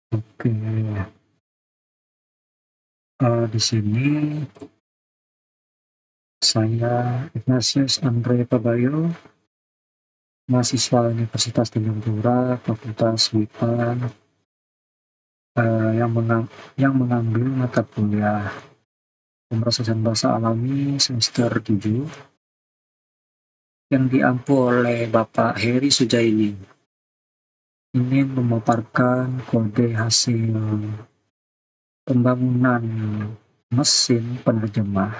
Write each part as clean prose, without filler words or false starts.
Oke, di sini saya Ignatius Andre Pabayo, mahasiswa Universitas Tanjung Pura, Fakultas MIPA, yang mengambil mata kuliah Pemrosesan Bahasa Alami semester 7 yang diampu oleh Bapak Heri Sujaini. Ingin memaparkan kode hasil pembangunan mesin penerjemah,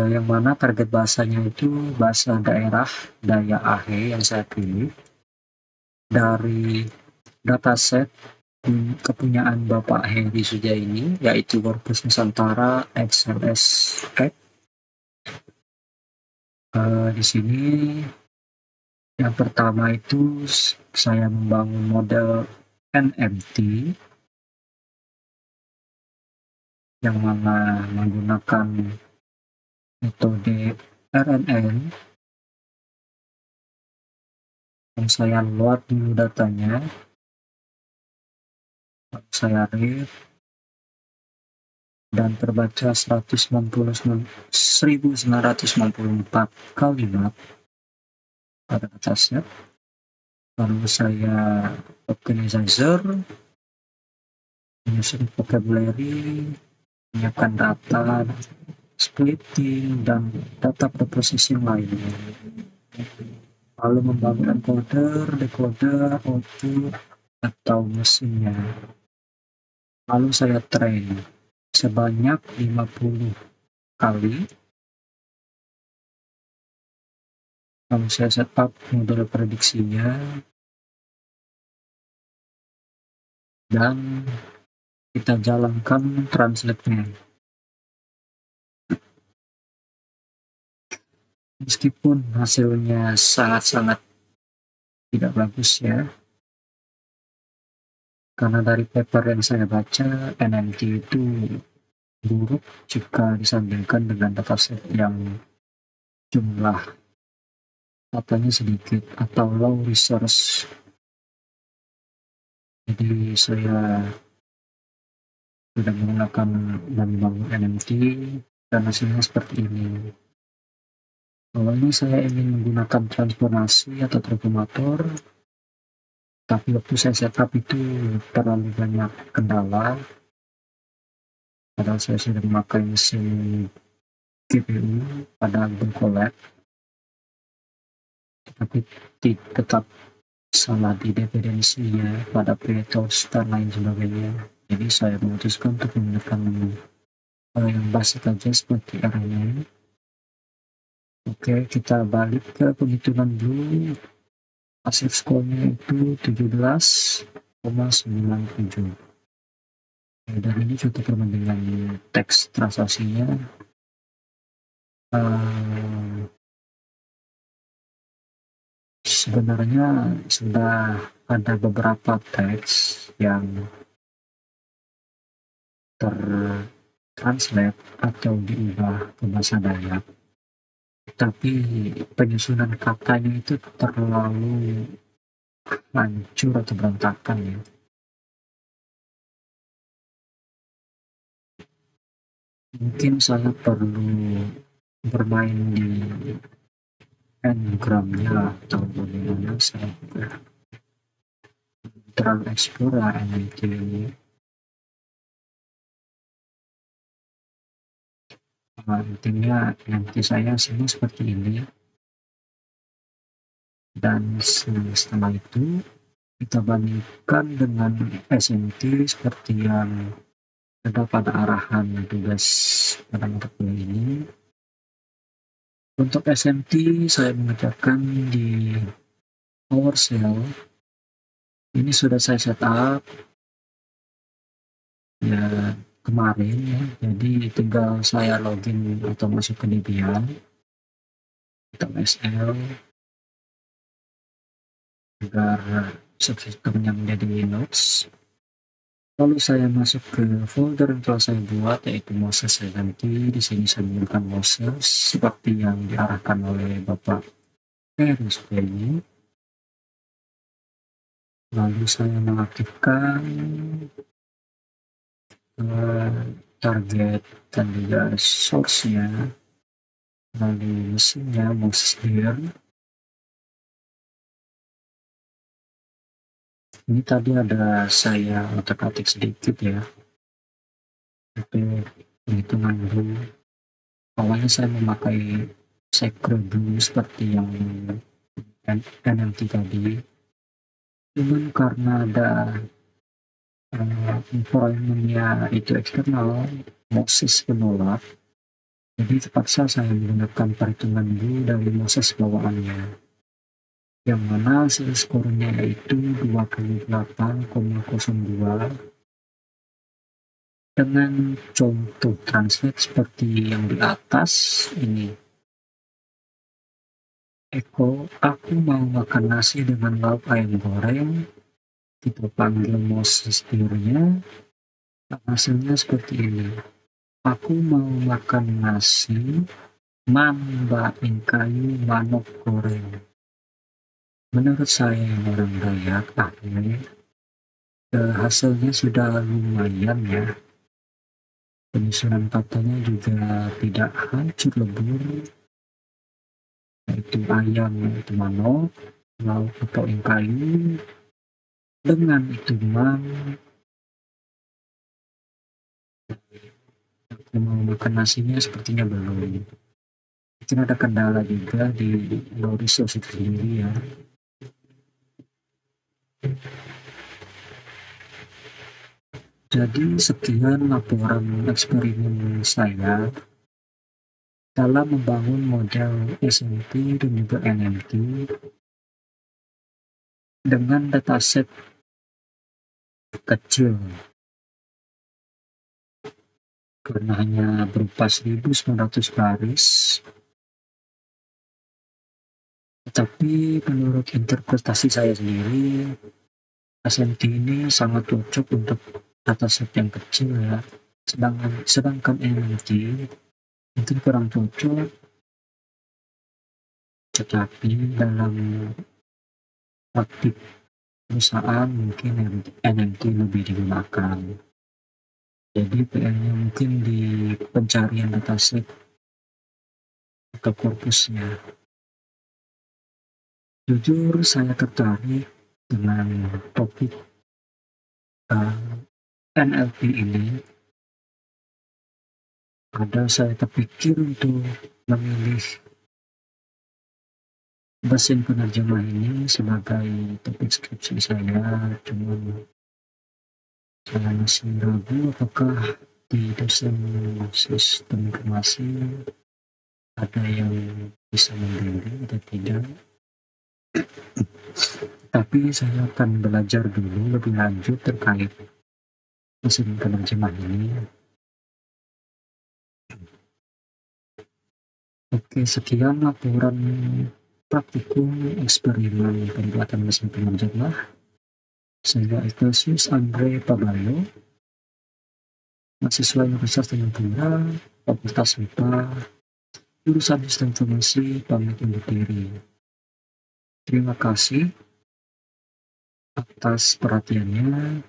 yang mana target bahasanya itu bahasa daerah Daya Ahe yang saya pilih dari dataset kepunyaan Bapak Heri Sujaini, yaitu Corpus Nusantara XLS Pack. Di sini yang pertama itu saya membangun model NMT yang mana menggunakan metode RNN yang saya load dulu datanya, saya read dan terbaca 1994 kalimat pada dataset. Lalu saya organizer, menyusun vocabulary, menyiapkan data, splitting, dan data preprocessing lainnya. Lalu membangun encoder, decoder, output, atau mesinnya. Lalu saya train sebanyak 50 kali. Lalu saya setup model prediksinya dan kita jalankan translate-nya. Meskipun hasilnya sangat-sangat tidak bagus ya, karena dari paper yang saya baca, NMT itu buruk jika disandingkan dengan dataset yang jumlah datanya sedikit atau low resource. Jadi saya sudah menggunakan dan membangun NMT dan hasilnya seperti ini. Awalnya saya ingin menggunakan transformasi atau transformator, tapi waktu saya setup itu terlalu banyak kendala. Padahal saya sudah memakai mesin GPU pada album collab, tapi tetap salah di dependensinya pada pretos dan lain sebagainya. Jadi saya memutuskan untuk menggunakan yang basic aja seperti RNN. Oke, kita balik ke penghitungan dulu. Hasil skornya itu 17,97. Dan ini contoh perbandingan teks transaksinya. Sebenarnya sudah ada beberapa teks yang tertranslate atau diubah ke bahasa Dayak, tapi penyusunan katanya itu terlalu hancur atau berantakan ya. Mungkin saya perlu bermain di n-gramnya atau bagaimana. Saya juga terlalu explore NLT ini. Intinya NLT saya sini seperti ini, dan setelah itu kita bandingkan dengan SMT seperti yang ada pada arahan tugas pada mata kuliah ini. Untuk SMT saya mengerjakan di PowerShell. Ini sudah saya setup ya kemarin ya, jadi tinggal saya login atau masuk ke Debian atau SL agar subsistemnya menjadi Linux. Lalu saya masuk ke folder yang telah saya buat, yaitu Moses. Saya ganti di sini, saya menggunakan Moses seperti yang diarahkan oleh Bapak Heri Sujaini. lalu saya mengaktifkan target dan juga source-nya, lalu mesinnya Moses Beer. Ini tadi ada saya otak-atik sedikit ya, untuk penghitungan dulu. Awalnya saya memakai Secro dulu seperti yang NMT tadi, cuman karena ada environment-nya itu eksternal, Moses menolak, jadi terpaksa saya menggunakan perhitungan dulu dari Moses bawaannya, yang mana hasil skornya yaitu 28,02 dengan contoh translate seperti yang di atas ini. Eko, aku mau makan nasi dengan lauk ayam goreng. Kita panggil Moses Beer-nya. Hasilnya seperti ini. Aku mau makan nasi, mambain kayu manok goreng. Menurut saya yang orang Dayak ahli, hasilnya sudah lumayan ya. Penyusunan katanya juga tidak hancur lebur, yaitu ayam, yaitu manok, lauk atau kayu, dengan itu aku mau makan nasinya sepertinya belum. Mungkin ada kendala juga di low resource itu sendiri ya. Jadi sekian laporan eksperimen saya dalam membangun model SNP dan juga NMT dengan dataset kecil, karena hanya berupa 1900 baris. Tetapi menurut interpretasi saya sendiri, SNT ini sangat cocok untuk dataset yang kecil ya. Sedangkan NMT mungkin kurang cocok, tetapi dalam praktik perusahaan mungkin NMT lebih digunakan. Jadi PR-nya mungkin di pencarian dataset atau korpusnya. Jujur saya tertarik dengan topik NLP ini. Ada saya terpikir untuk memilih mesin penerjemah ini sebagai topik skripsi saya, cuman saya masih ragu apakah di dosen sistem informasi ada yang bisa membimbing atau tidak. Tapi saya akan belajar dulu lebih lanjut terkait mesin penerjemah ini. Oke, sekian laporan praktikum eksperimen pembuatan mesin penerjemah. Saya Ignatius Andre Pabayo, mahasiswa Universitas Tanjung Fakultas MIPA, jurusan Sistem Informasi, pamit undur diri. Terima kasih atas perhatiannya.